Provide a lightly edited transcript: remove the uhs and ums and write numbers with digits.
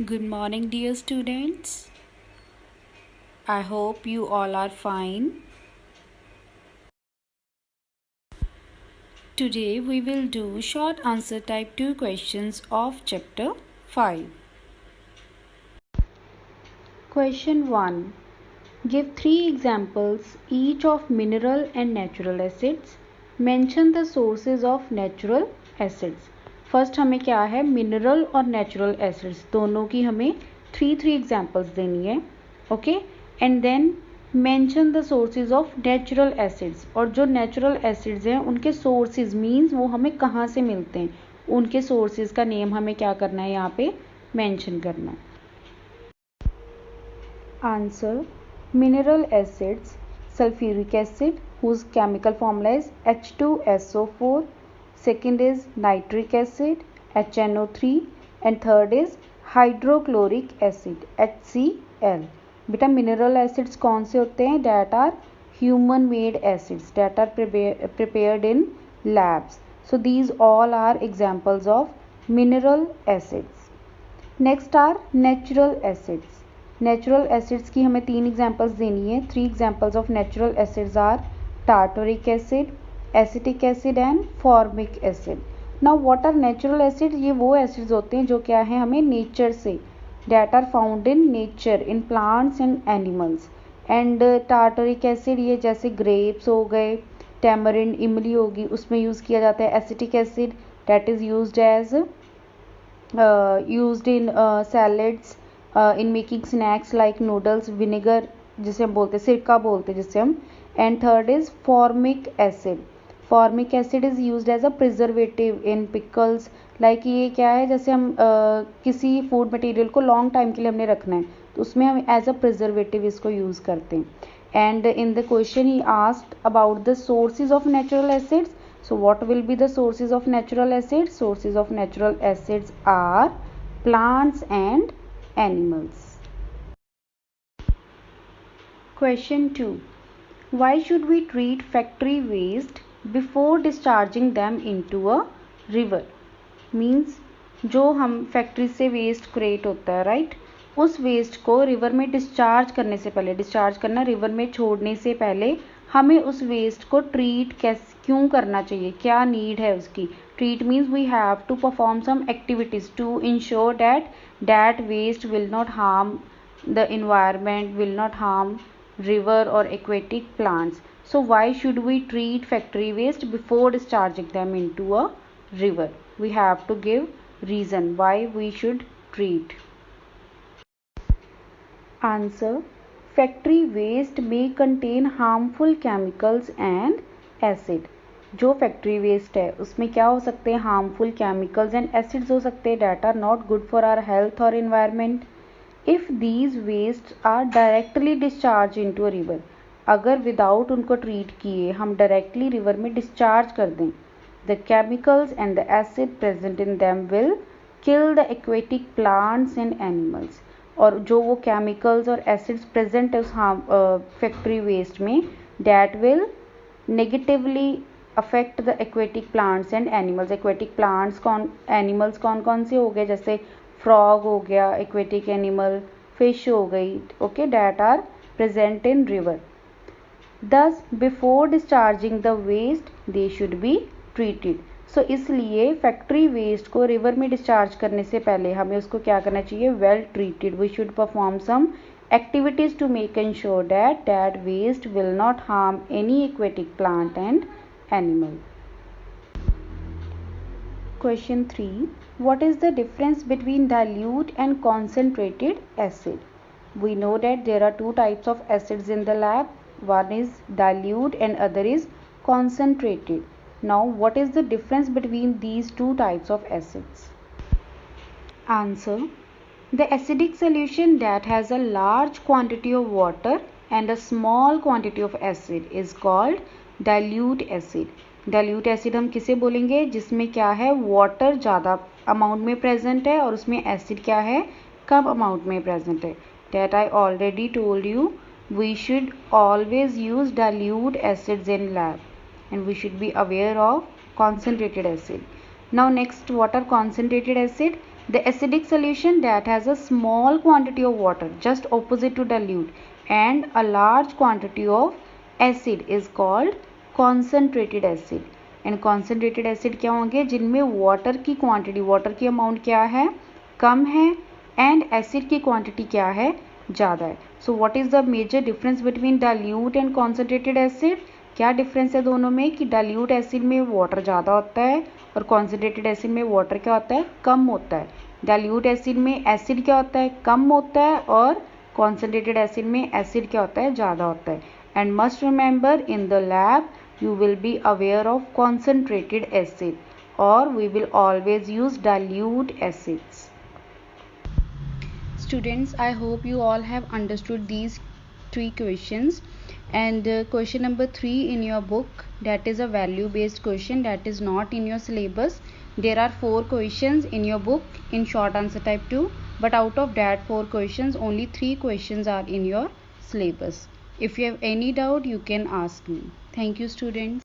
Good morning, dear students. I hope you all are fine. Today we will do short answer type 2 questions of chapter 5. Question 1. Give 3 examples each of mineral and natural acids. Mention the sources of natural acids. First हमें क्या है, mineral और natural acids दोनों की हमें three examples देनी है. Okay, and then mention the sources of natural acids. और जो नेचुरल एसिड्स हैं उनके सोर्सेज मीन्स वो हमें कहाँ से मिलते हैं, उनके सोर्सेज का नेम हमें क्या करना है, यहाँ पे मेंशन करना है. Answer: mineral acids, sulfuric acid whose chemical formula is H2SO4, second is nitric acid HNO3 and third is hydrochloric acid HCl. बेटा मिनरल एसिड्स कौन से होते हैं, that are human made acids that are prepared in labs. So these all are examples of mineral acids. Next are natural acids. Natural acids की हमें 3 examples देनी है. 3 examples of natural acids are tartaric acid, acetic acid and formic acid. Now what are natural acid? ये वो acids होते हैं जो क्या है, हमें नेचर से, that are found in nature in plants and animals. And tartaric acid ये जैसे ग्रेप्स हो गए, टैमरिन इमली होगी, उसमें यूज़ किया जाता है. Acetic acid that is used in salads, in making snacks like noodles, vinegar जिसे हम बोलते हैं, सिरका बोलते हैं जिसे हम. And third is formic acid. Formic acid is used as a preservative in pickles. Like ये क्या है, जैसे हम किसी फूड मटेरियल को लॉन्ग टाइम के लिए हमने रखना है तो उसमें हम एज अ प्रिजर्वेटिव इसको यूज़ करते हैं. And in the question he asked about the sources of natural acids. So what will be the sources of natural acids? Sources of natural acids are plants and animals. Question 2. Why should we treat factory waste before discharging them into a river? Means जो हम factory से waste create होता है, right, उस waste को river में discharge करने से पहले, डिस्चार्ज करना रिवर में छोड़ने से पहले हमें उस वेस्ट को ट्रीट क्यों करना चाहिए, क्या नीड है उसकी. Treat means we have to perform some activities to ensure that waste will not harm the environment, will not harm river or aquatic plants. So why should we treat factory waste before discharging them into a river? We have to give reason why we should treat. Answer: factory waste may contain harmful chemicals and acid. जो factory waste है उसमें क्या हो सकते हैं, harmful chemicals and acids हो सकते हैं that are not good for our health और environment. If these waste are directly discharge into a river, अगर विदाउट उनको ट्रीट किए हम डायरेक्टली रिवर में डिस्चार्ज कर दें, the chemicals and the acid present in them will kill the aquatic plants and animals. और जो वो केमिकल्स और एसिड्स प्रेजेंट है उस फैक्ट्री वेस्ट में, that will negatively affect the aquatic plants and animals. Aquatic plants animals कौन कौन से हो गए, जैसे फ्रॉग हो गया एक्वेटिक एनिमल, फिश हो गई, okay, that are present in river. Thus before discharging the waste they should be treated. So इसलिए फैक्ट्री वेस्ट को रिवर में डिस्चार्ज करने से पहले हमें उसको क्या करना चाहिए, well treated. We should perform some activities to make ensure that waste will not harm any aquatic plant and animal. Question 3. What is the difference between dilute and concentrated acid? We know that there are two types of acids in the lab. One is dilute and other is concentrated. Now what is the difference between these two types of acids? Answer: the acidic solution that has a large quantity of water and a small quantity of acid is called dilute acid. dilute acid हम किसे बोलेंगे, जिसमें क्या है, water ज़्यादा amount में present है और उसमें एसिड क्या है, कम अमाउंट में प्रेजेंट है. That I already told you, we should always use dilute acids in lab and we should be aware of concentrated acid. Now next, what are concentrated acid? The acidic solution that has a small quantity of water just opposite to dilute and a large quantity of acid is called concentrated acid. And concentrated acid क्या होंगे, जिनमें water की quantity, water की amount क्या है, कम है, and acid की quantity क्या है, ज़्यादा है. So what is the major difference between dilute and concentrated acid? क्या डिफरेंस है दोनों में कि डाइल्यूट एसिड में वाटर ज़्यादा होता है और कॉन्सेंट्रेटेड एसिड में वाटर क्या होता है, कम होता है. डाइल्यूट एसिड में एसिड क्या होता है, कम होता है, और कॉन्सेंट्रेटेड एसिड में एसिड क्या होता है, ज़्यादा होता है. And must remember in the lab you will be aware of concentrated acid or we will always use dilute acids. Students, I hope you all have understood these 3 questions, and question number 3 in your book, that is a value based question, that is not in your syllabus. There are 4 questions in your book in short answer type 2, but out of that 4 questions only 3 questions are in your syllabus. If you have any doubt you can ask me. Thank you students.